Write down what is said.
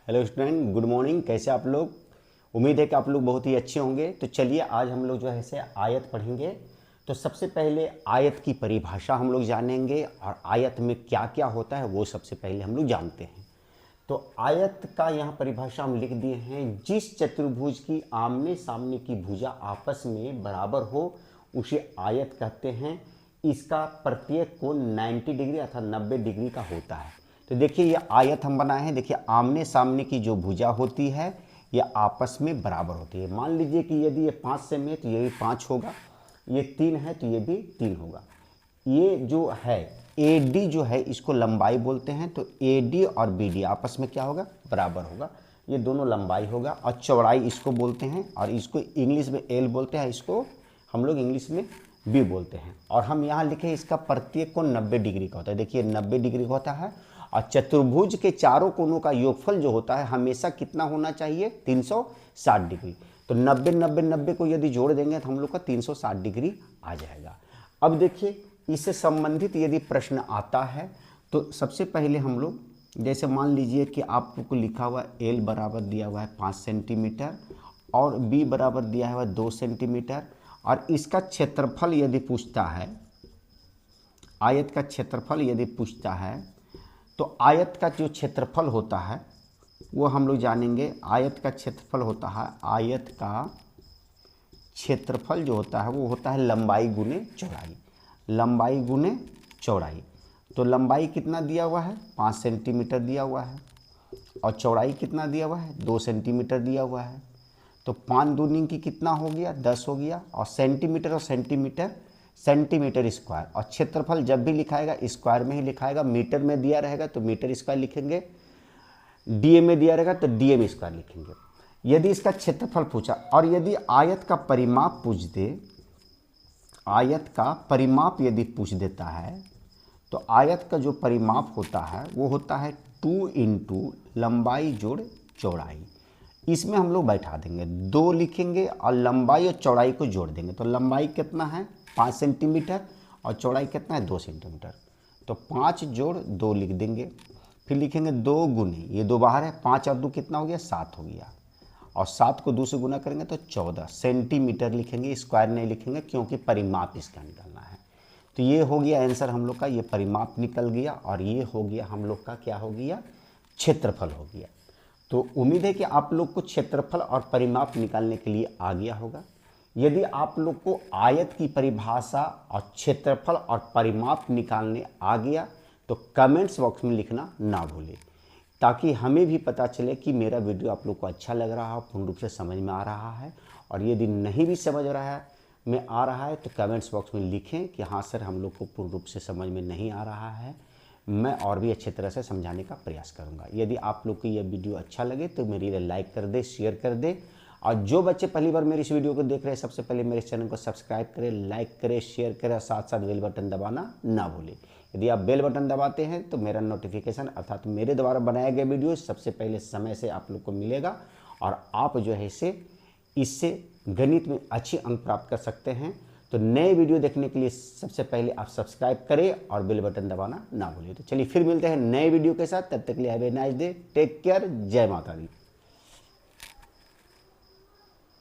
Hello student, good morning. कैसे आप लोग? उम्मीद है कि आप लोग बहुत ही अच्छे होंगे। तो चलिए आज हम लोग जो है से आयत पढ़ेंगे। तो सबसे पहले आयत की परिभाषा हम लोग जानेंगे और आयत में क्या क्या होता है वो सबसे पहले हम लोग जानते हैं। तो आयत का यहाँ परिभाषा हम लिख दिए हैं, जिस चतुर्भुज की आमने सामने की भुजा आपस में बराबर हो उसे आयत कहते हैं। इसका प्रत्येक कोण 90 डिग्री अर्थात 90 डिग्री का होता है। तो देखिए ये आयत हम बनाए हैं। देखिए आमने सामने की जो भुजा होती है ये आपस में बराबर होती है। मान लीजिए कि यदि ये 5 सेम है तो ये भी 5 होगा, ये 3 है तो ये भी 3 होगा। ये जो है AD जो है इसको लंबाई बोलते हैं। तो AD और BD आपस में क्या होगा? बराबर होगा। ये दोनों लंबाई होगा। और चौड़ाई इसको बोलते हैं और इसको इंग्लिश में L बोलते हैं, इसको हम लोग इंग्लिश में B बोलते हैं। और हम यहाँ लिखे इसका प्रत्येक कोण 90 डिग्री का होता है। देखिए 90 डिग्री का होता है। और चतुर्भुज के चारों कोणों का योगफल जो होता है हमेशा कितना होना चाहिए? 360 डिग्री। तो 90 90 90 को यदि जोड़ देंगे तो हम लोग का 360 डिग्री आ जाएगा। अब देखिए इससे संबंधित यदि प्रश्न आता है तो सबसे पहले हम लोग, जैसे मान लीजिए कि आपको लिखा हुआ L बराबर दिया हुआ है 5 सेंटीमीटर और B बराबर दिया हुआ है 2 सेंटीमीटर और इसका क्षेत्रफल यदि पूछता है, आयत का क्षेत्रफल यदि पूछता है तो आयत का जो क्षेत्रफल होता है वो हम लोग जानेंगे। आयत का क्षेत्रफल होता है, आयत का क्षेत्रफल जो होता है वो होता है लंबाई गुने चौड़ाई, लंबाई गुने चौड़ाई। तो लंबाई कितना दिया हुआ है? 5 सेंटीमीटर दिया हुआ है और चौड़ाई कितना दिया हुआ है? 2 सेंटीमीटर दिया हुआ है। तो 5 दूनी की कितना हो गया? 10 हो गया। और सेंटीमीटर और सेंटीमीटर, सेंटीमीटर स्क्वायर। और क्षेत्रफल जब भी लिखाएगा स्क्वायर में ही लिखाएगा। मीटर में दिया रहेगा तो मीटर स्क्वायर लिखेंगे, DM में दिया रहेगा तो DM स्क्वायर लिखेंगे। यदि इसका क्षेत्रफल पूछा और यदि आयत का परिमाप पूछ दे, आयत का परिमाप यदि पूछ देता है तो आयत का जो परिमाप होता है वो होता है 2 इंटू लंबाई जोड़ चौड़ाई। इसमें हम लोग बैठा देंगे, 2 लिखेंगे और लंबाई और चौड़ाई को जोड़ देंगे। तो लंबाई कितना है? 5 सेंटीमीटर और चौड़ाई कितना है? 2 सेंटीमीटर। तो 5 जोड़ 2 लिख देंगे। फिर लिखेंगे 2 गुने, ये 2 बाहर है, 5 और 2 कितना हो गया? 7 हो गया। और 7 को 2 से गुना करेंगे तो 14 सेंटीमीटर लिखेंगे, स्क्वायर नहीं लिखेंगे क्योंकि परिमाप इसका निकालना है। तो ये हो गया आंसर हम लोग का, ये परिमाप निकल गया और ये हो गया हम लोग का, क्या हो गया? क्षेत्रफल हो गया। तो उम्मीद है कि आप लोग को क्षेत्रफल और परिमाप निकालने के लिए आ गया होगा। यदि आप लोग को आयत की परिभाषा और क्षेत्रफल और परिमाप निकालने आ गया तो कमेंट्स बॉक्स में लिखना ना भूलें, ताकि हमें भी पता चले कि मेरा वीडियो आप लोग को अच्छा लग रहा है, पूर्ण रूप से समझ में आ रहा है। और यदि नहीं भी समझ रहा है में आ रहा है तो कमेंट्स बॉक्स में लिखें कि हाँ सर हम लोग को पूर्ण रूप से समझ में नहीं आ रहा है, मैं और भी अच्छी तरह से समझाने का प्रयास करूंगा। यदि आप लोग को यह वीडियो अच्छा लगे तो मेरी लाइक कर दे, शेयर कर दे। और जो बच्चे पहली बार मेरे इस वीडियो को देख रहे हैं सबसे पहले मेरे चैनल को सब्सक्राइब करें, लाइक करें, शेयर करें और साथ साथ बेल बटन दबाना ना भूलें। यदि आप बेल बटन दबाते हैं तो मेरा नोटिफिकेशन अर्थात मेरे द्वारा बनाए गए वीडियो सबसे पहले समय से आप लोग को मिलेगा और आप जो है इससे गणित में अच्छे अंक प्राप्त कर सकते हैं। तो नए वीडियो देखने के लिए सबसे पहले आप सब्सक्राइब करें और बेल बटन दबाना ना भूलिए। तो चलिए फिर मिलते हैं नए वीडियो के साथ, तब तक के लिए have a nice day, take care, जय माता दी।